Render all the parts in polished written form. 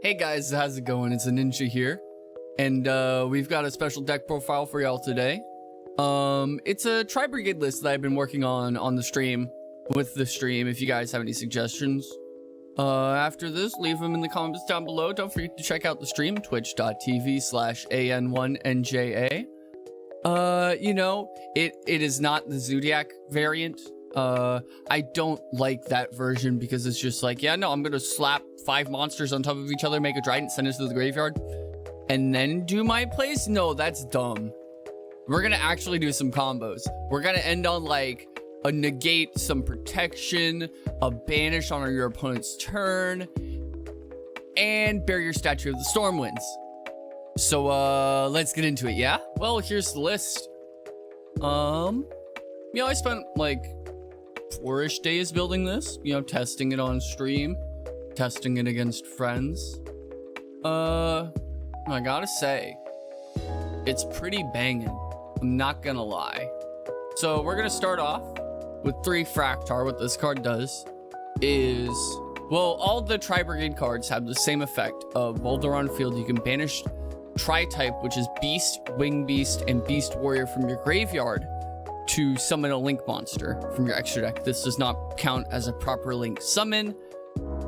Hey guys, how's it going? It's a Ninja here, and we've got a special deck profile for y'all today. It's a tribrigade list that I've been working on the stream, with the stream, if you guys have any suggestions. After this, leave them in the comments down below. Don't forget to check out the stream, twitch.tv/AN1NJA. You know, it is not the Zoodiac variant. I don't like that version because it's just like, yeah, no, I'm gonna slap 5 monsters on top of each other, make a trident, send it to the graveyard, and then do my plays? No, that's dumb. We're gonna actually do some combos. We're gonna end on like a negate, some protection, a banish on your opponent's turn, and barrier statue of the Stormwinds. So let's get into it, yeah? Well, here's the list. You know, I spent like 4-ish days building this, you know, testing it on stream, testing it against friends. I gotta say, it's pretty banging. I'm not gonna lie. So we're gonna start off with 3 Fractar. What this card does is, well, all the Tri-Brigade cards have the same effect of while they're on field, you can banish Tri-type, which is Beast, Wing Beast, and Beast Warrior from your graveyard to summon a Link monster from your extra deck. This does not count as a proper Link summon.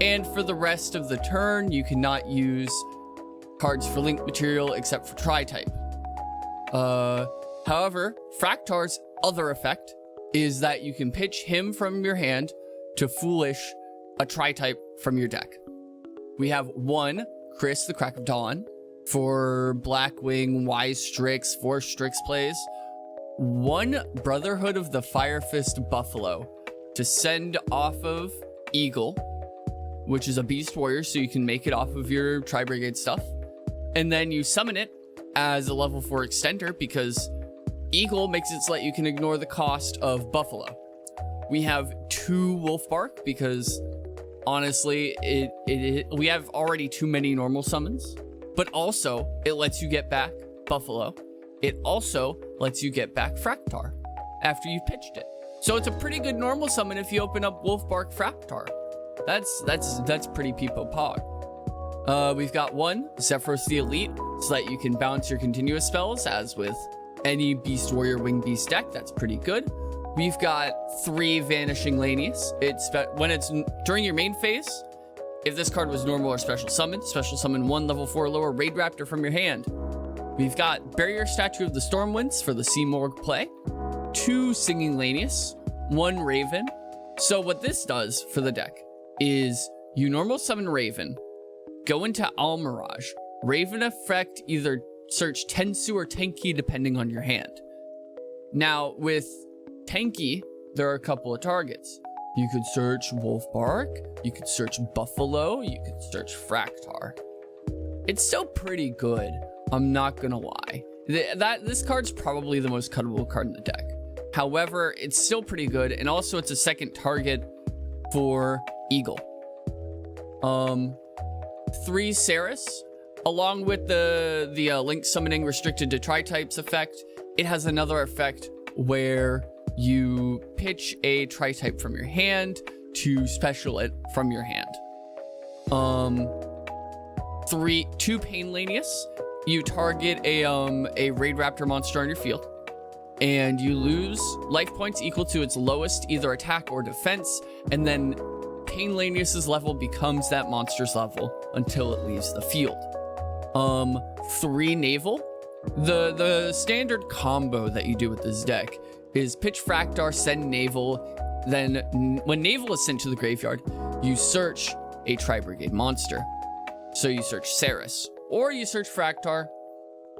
And for the rest of the turn, you cannot use cards for Link material except for Tri-type. However, Fractar's other effect is that you can pitch him from your hand to Foolish a Tri-type from your deck. We have 1 Chris, the Crack of Dawn, for Blackwing, Wise Strix, 4 Strix plays. 1 Brotherhood of the Fire Fist Buffalo to send off of Eagle, which is a Beast Warrior, so you can make it off of your Tri-Brigade stuff. And then you summon it as a level 4 extender because Eagle makes it so that you can ignore the cost of Buffalo. We have 2 Wolfbark because honestly, we have already too many normal summons, but also it lets you get back Buffalo. It also lets you get back Fractar after you've pitched it. So it's a pretty good normal summon if you open up Wolfbark Fractar. That's pretty peepo pog. We've got 1 Zephyros the Elite, so that you can bounce your continuous spells as with any Beast Warrior Wing Beast deck. That's pretty good. We've got 3 Vanishing Lanius. When it's during your main phase, if this card was normal or special summon 1 level 4 or lower Raid Raptor from your hand. We've got Barrier Statue of the Stormwinds for the Seamorg play, 2 Singing Lanius, 1 Raven. So what this does for the deck is you normal summon Raven, go into Almirage, Raven effect either search Tensu or Tenki depending on your hand. Now with Tenki, there are a couple of targets. You could search Wolfbark, you could search Buffalo, you could search Fractar. It's still pretty good, I'm not gonna lie. This card's probably the most cuttable card in the deck. However, it's still pretty good, and also it's a second target for Eagle. 3 Saris, along with the Link summoning restricted to Tri-types effect, it has another effect where you pitch a Tri-type from your hand to special it from your hand. 2 Pain Lanius. You target a Raid Raptor monster on your field, and you lose life points equal to its lowest either attack or defense, and then Pain Lanius's level becomes that monster's level until it leaves the field. 3 Naval. The standard combo that you do with this deck is pitch Fractar, send Naval, then when Naval is sent to the graveyard, you search a Tri-Brigade monster. So you search Saris, or you search Fractar.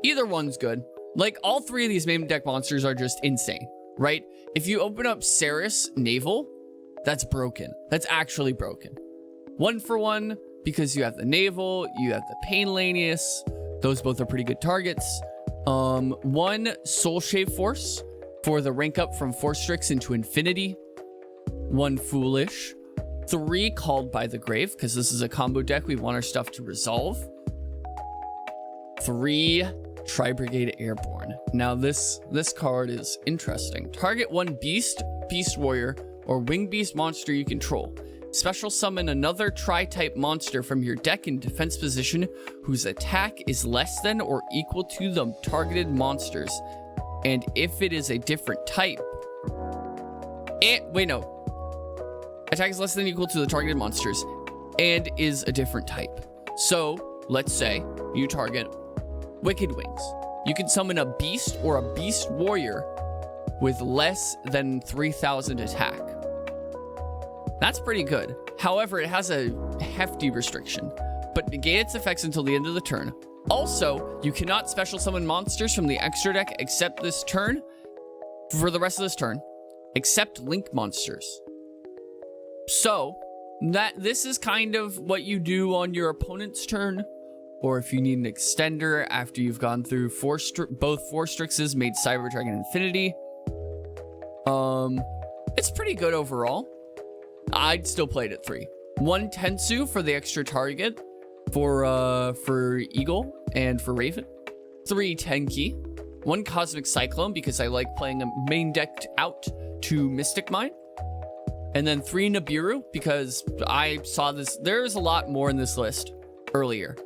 Either one's good. Like, all 3 of these main deck monsters are just insane, right? If you open up Saris Naval, that's broken. That's actually broken. 1 for 1, because you have the Naval, you have the Pain Lanius. Those both are pretty good targets. 1 Soul Shave Force for the rank up from 4 Strix into Infinity. 1 Foolish. 3 Called by the Grave, because this is a combo deck. We want our stuff to resolve. 3 Tri-Brigade Airborne. Now this card is interesting. Target 1 Beast, Beast Warrior, or Wing Beast monster you control. Special summon another tri-type monster from your deck in defense position whose attack is less than or equal to the targeted monsters. And if it is a different type... wait, no. Attack is less than or equal to the targeted monsters and is a different type. So, let's say you target Wicked Wings. You can summon a beast or a beast warrior with less than 3,000 attack. That's pretty good. However, it has a hefty restriction, but negate its effects until the end of the turn. Also, you cannot special summon monsters from the extra deck except this turn, for the rest of this turn, except link monsters. So, this is kind of what you do on your opponent's turn, or if you need an extender after you've gone through both 4 Strixes, made Cyber Dragon Infinity. It's pretty good overall. I'd still play it at 3. 1 Tensu for the extra target for Eagle and for Raven. 3 Tenki. 1 Cosmic Cyclone because I like playing a main decked out to Mystic Mine. And then 3 Nibiru because I saw this. There's a lot more in this list earlier.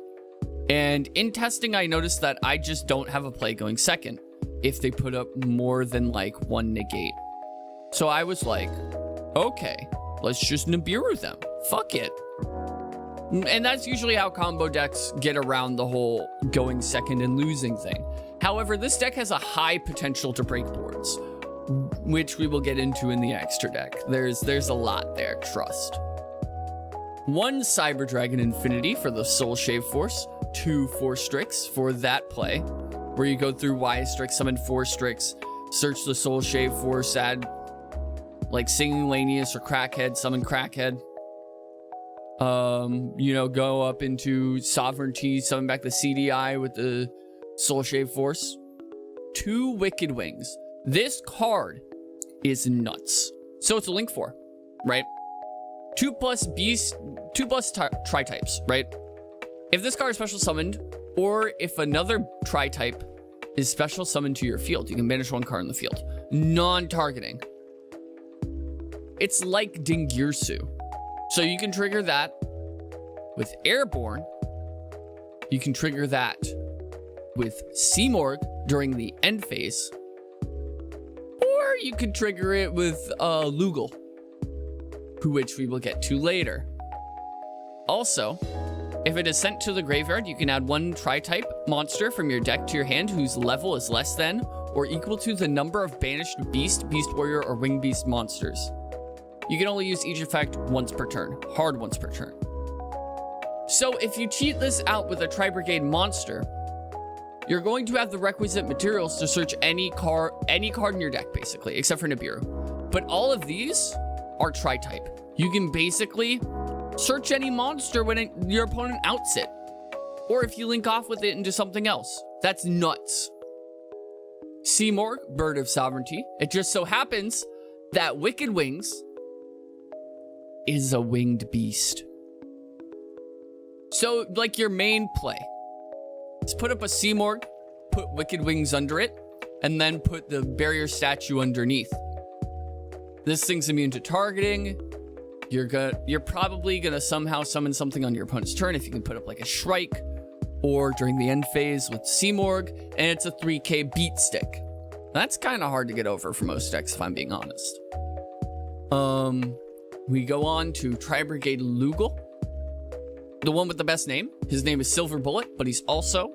And in testing, I noticed that I just don't have a play going second if they put up more than like 1 negate. So I was like, okay, let's just Nibiru them. Fuck it. And that's usually how combo decks get around the whole going second and losing thing. However, this deck has a high potential to break boards, which we will get into in the extra deck. There's a lot there, trust. 1 Cyber Dragon Infinity for the Soul Shave Force. 2 4 Strix for that play, where you go through Y Strix, summon 4 Strix, search the Soul Shave Force, add like Singing Lanius or Crackhead, summon Crackhead. Go up into Sovereignty, summon back the CDI with the Soul Shave Force. 2 Wicked Wings. This card is nuts. So it's a link 4, right? 2+ beast, 2+ tri-types, right? If this card is special summoned, or if another tri-type is special summoned to your field, you can banish 1 card in the field. Non-targeting. It's like Dingirsu. So you can trigger that with Airborne. You can trigger that with Seamorg during the end phase. Or you could trigger it with Lugal, which we will get to later. Also, if it is sent to the graveyard, you can add 1 tri-type monster from your deck to your hand whose level is less than or equal to the number of banished beast, beast warrior, or winged beast monsters. You can only use each effect once per turn, hard once per turn. So if you cheat this out with a Tribrigade monster, you're going to have the requisite materials to search any card in your deck, basically, except for Nibiru. But all of these are tri-type. You can basically search any monster when your opponent outs it, or if you link off with it into something else. That's nuts. Seamorg, Bird of Sovereignty. It just so happens that Wicked Wings is a winged beast. So, like your main play, let's put up a Seamorg, put Wicked Wings under it, and then put the barrier statue underneath. This thing's immune to targeting. You're probably gonna somehow summon something on your opponent's turn if you can put up like a Shrike, or during the end phase with Seamorg, and it's a 3k beat stick. That's kind of hard to get over for most decks, if I'm being honest. We go on to Tribrigade Lugal, the one with the best name. His name is Silver Bullet, but he's also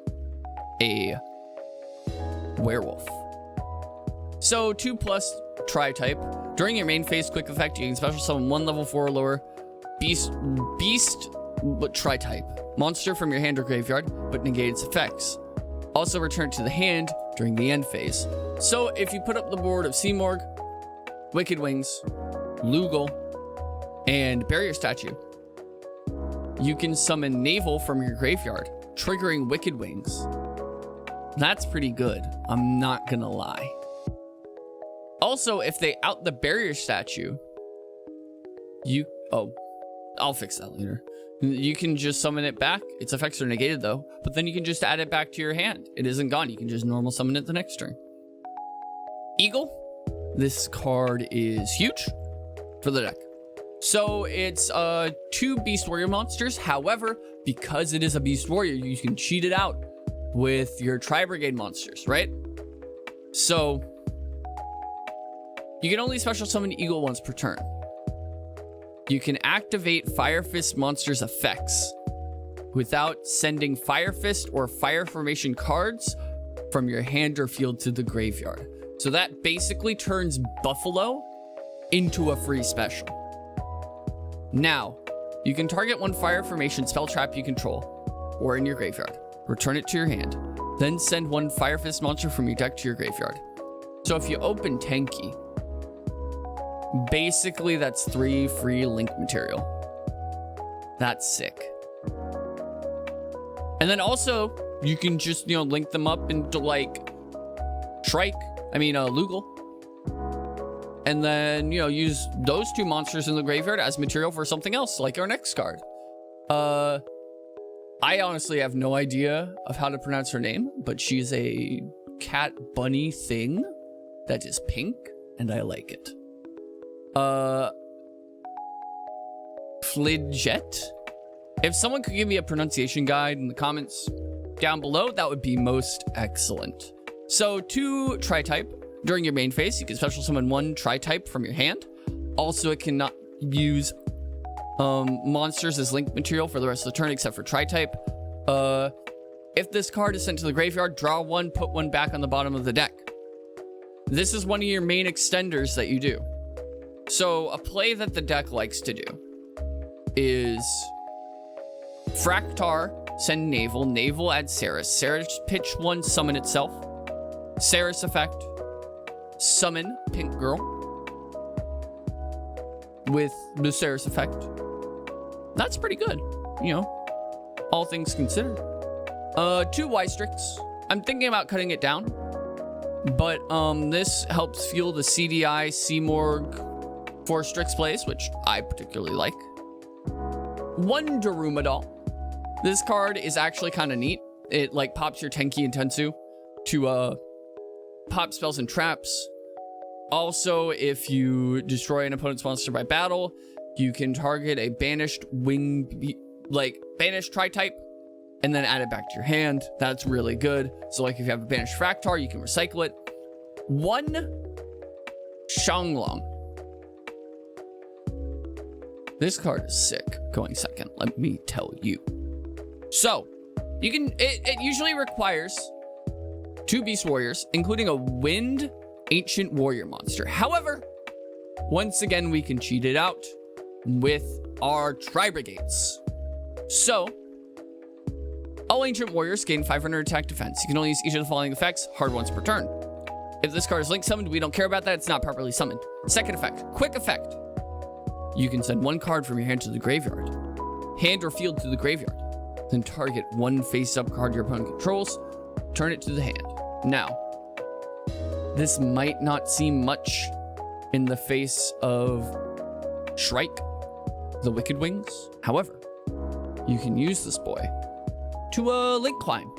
a werewolf. So 2+ tri-type. During your main phase quick effect, you can special summon 1 level 4 or lower beast, but tri-type monster from your hand or graveyard, but negate its effects. Also return to the hand during the end phase. So if you put up the board of Seamorg, Wicked Wings, Lugal, and Barrier Statue, you can summon Naval from your graveyard, triggering Wicked Wings. That's pretty good, I'm not gonna lie. Also, if they out the Barrier Statue, I'll fix that later. You can just summon it back. Its effects are negated though, but then you can just add it back to your hand. It isn't gone. You can just normal summon it the next turn. Eagle. This card is huge for the deck. So it's 2 Beast Warrior monsters. However, because it is a Beast Warrior, you can cheat it out with your Tribrigade monsters, right? So you can only special summon Eagle once per turn. You can activate Fire Fist monsters' effects without sending Fire Fist or Fire Formation cards from your hand or field to the graveyard. So that basically turns Buffalo into a free special. Now, you can target 1 Fire Formation spell trap you control or in your graveyard. Return it to your hand. Then send 1 Fire Fist monster from your deck to your graveyard. So if you open Tenki, basically that's 3 free link material. That's sick. And then also, you can just, link them up into like Lugal. And then, use those 2 monsters in the graveyard as material for something else, like our next card. I honestly have no idea of how to pronounce her name, but she's a cat bunny thing that is pink, and I like it. Fliget? If someone could give me a pronunciation guide in the comments down below, that would be most excellent. So 2 tri-type. During your main phase, you can special summon 1 tri-type from your hand. Also, it cannot use monsters as link material for the rest of the turn except for tri-type. If this card is sent to the graveyard, draw 1, put 1 back on the bottom of the deck. This is one of your main extenders that you do. So a play that the deck likes to do is Fractar, send Naval. Naval adds Ceres. Ceres pitch 1, summon itself. Ceres effect. Summon Pink Girl with the Ceres effect. That's pretty good, all things considered. 2 Y-Strix. I'm thinking about cutting it down, but this helps fuel the CDI Seamorg 4 Strix plays, which I particularly like. 1 Darumadal. This card is actually kind of neat. It like pops your Tenki and Tensu to pop spells and traps. Also, if you destroy an opponent's monster by battle, you can target a banished banished tri-type and then add it back to your hand. That's really good. So like if you have a banished Fractar, you can recycle it. 1 Shanglong. This card is sick. Going second, let me tell you. So you can, it usually requires 2 Beast Warriors, including a Wind Ancient Warrior monster. However, once again, we can cheat it out with our Tribrigades. So, all Ancient Warriors gain 500 attack defense. You can only use each of the following effects, hard once per turn. If this card is link summoned, we don't care about that. It's not properly summoned. Second effect, quick effect. You can send 1 card from your hand to the graveyard. Hand or field to the graveyard. Then target 1 face-up card your opponent controls. Turn it to the hand. Now, this might not seem much in the face of Shrike, the Wicked Wings. However, you can use this boy to link climb.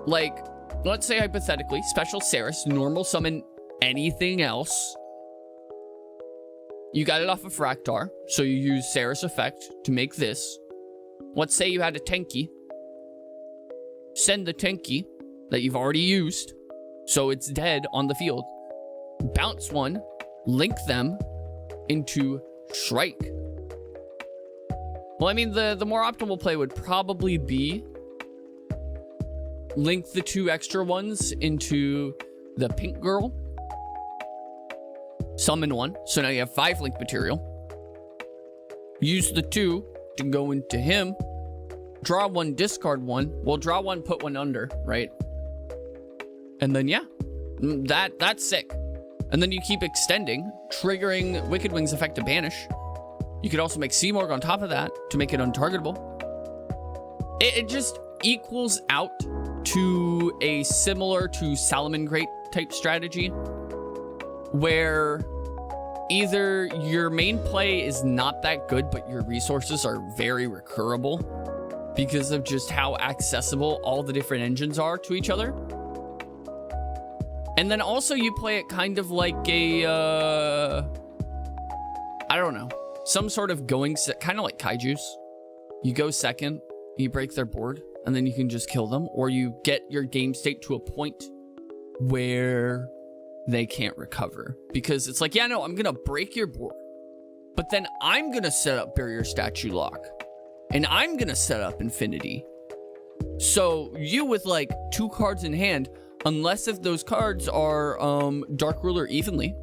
Like, let's say hypothetically, special Ceres, normal summon anything else. You got it off of Fractar, so you use Ceres effect to make this. Let's say you had a Tenki. Send the Tenki that you've already used, so it's dead on the field. Bounce 1, link them into Shrike. Well, I mean, the more optimal play would probably be link the 2 extra ones into the Pink Girl. Summon 1, so now you have 5 link material. Use the 2 to go into him. Draw 1, discard 1. Well, draw 1, put 1 under, right? And then, yeah, that's sick. And then you keep extending, triggering Wicked Wings effect to banish. You could also make Seamorg on top of that to make it untargetable. It just equals out to a similar to Salamangreat type strategy, where either your main play is not that good, but your resources are very recurable because of just how accessible all the different engines are to each other. And then also you play it kind of like a, I don't know. some sort of going, kind of like kaijus. You go second, you break their board, and then you can just kill them, or you get your game state to a point where they can't recover. Because it's like, yeah, no, I'm gonna break your board, but then I'm gonna set up barrier statue lock, and I'm gonna set up infinity. So you with like 2 cards in hand, unless if those cards are Dark Ruler evenly,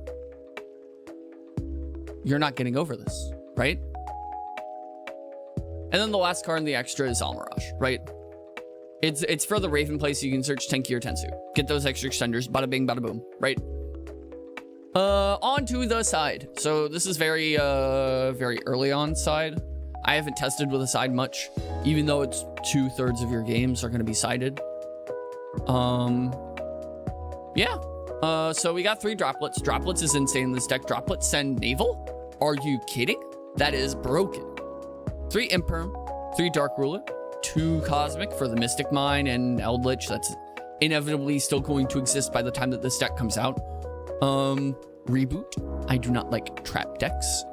you're not getting over this, right? And then the last card in the extra is Almirage, right? It's for the Raven play, so you can search Tenki or Tensu. Get those extra extenders, bada bing, bada boom, right? On to the side. So this is very early on side. I haven't tested with a side much, even though it's 2/3 of your games are going to be sided. Yeah. So we got 3 droplets. Droplets is insane in this deck. Droplets send Naval? Are you kidding? That is broken. 3 Imperm, 3 Dark Ruler, 2 Cosmic for the Mystic Mine and Eldritch. That's inevitably still going to exist by the time that this deck comes out. Reboot. I do not like trap decks.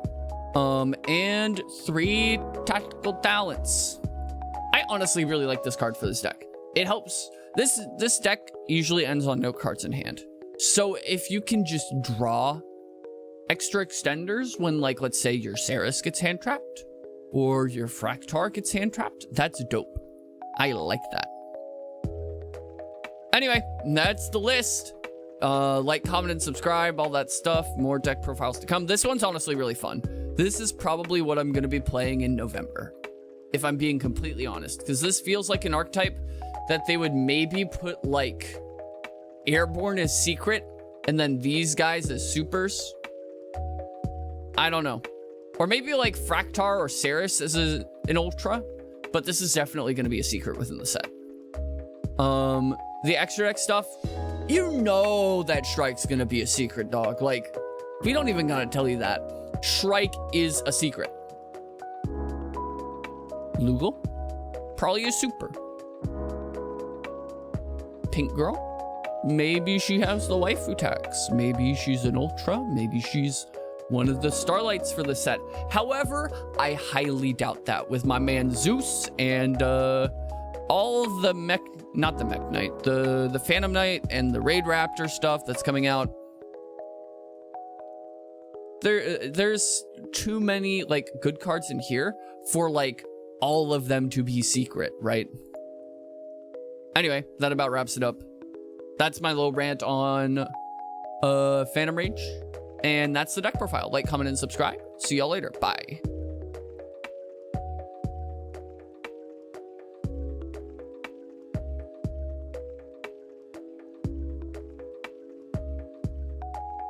And 3 Tactical Talents. I honestly really like this card for this deck. It helps. This deck usually ends on no cards in hand. So if you can just draw extra extenders when, like, let's say your Ceres gets hand trapped or your Fractar gets hand trapped, that's dope. I like that. Anyway, that's the list. Like, comment, and subscribe, all that stuff. More deck profiles to come. This one's honestly really fun. This is probably what I'm going to be playing in November, if I'm being completely honest, because this feels like an archetype that they would maybe put, like, Airborne as secret and then these guys as supers. I don't know. Or maybe like Fractar or Ceres as an ultra, but this is definitely going to be a secret within the set. The extra deck stuff, you know that Shrike's going to be a secret, dog. Like, we don't even gotta tell you that. Shrike is a secret. Lugal, probably a super. Pink girl, maybe she has the waifu tax. Maybe she's an ultra. Maybe she's one of the starlights for the set. However, I highly doubt that with my man Zeus and all of the not the Mech Knight, the Phantom Knight and the Raid Raptor stuff that's coming out. There's too many like good cards in here for like all of them to be secret, right? Anyway, that about wraps it up. That's my little rant on Phantom Rage. And that's the deck profile. Like, comment, and subscribe. See y'all later. Bye.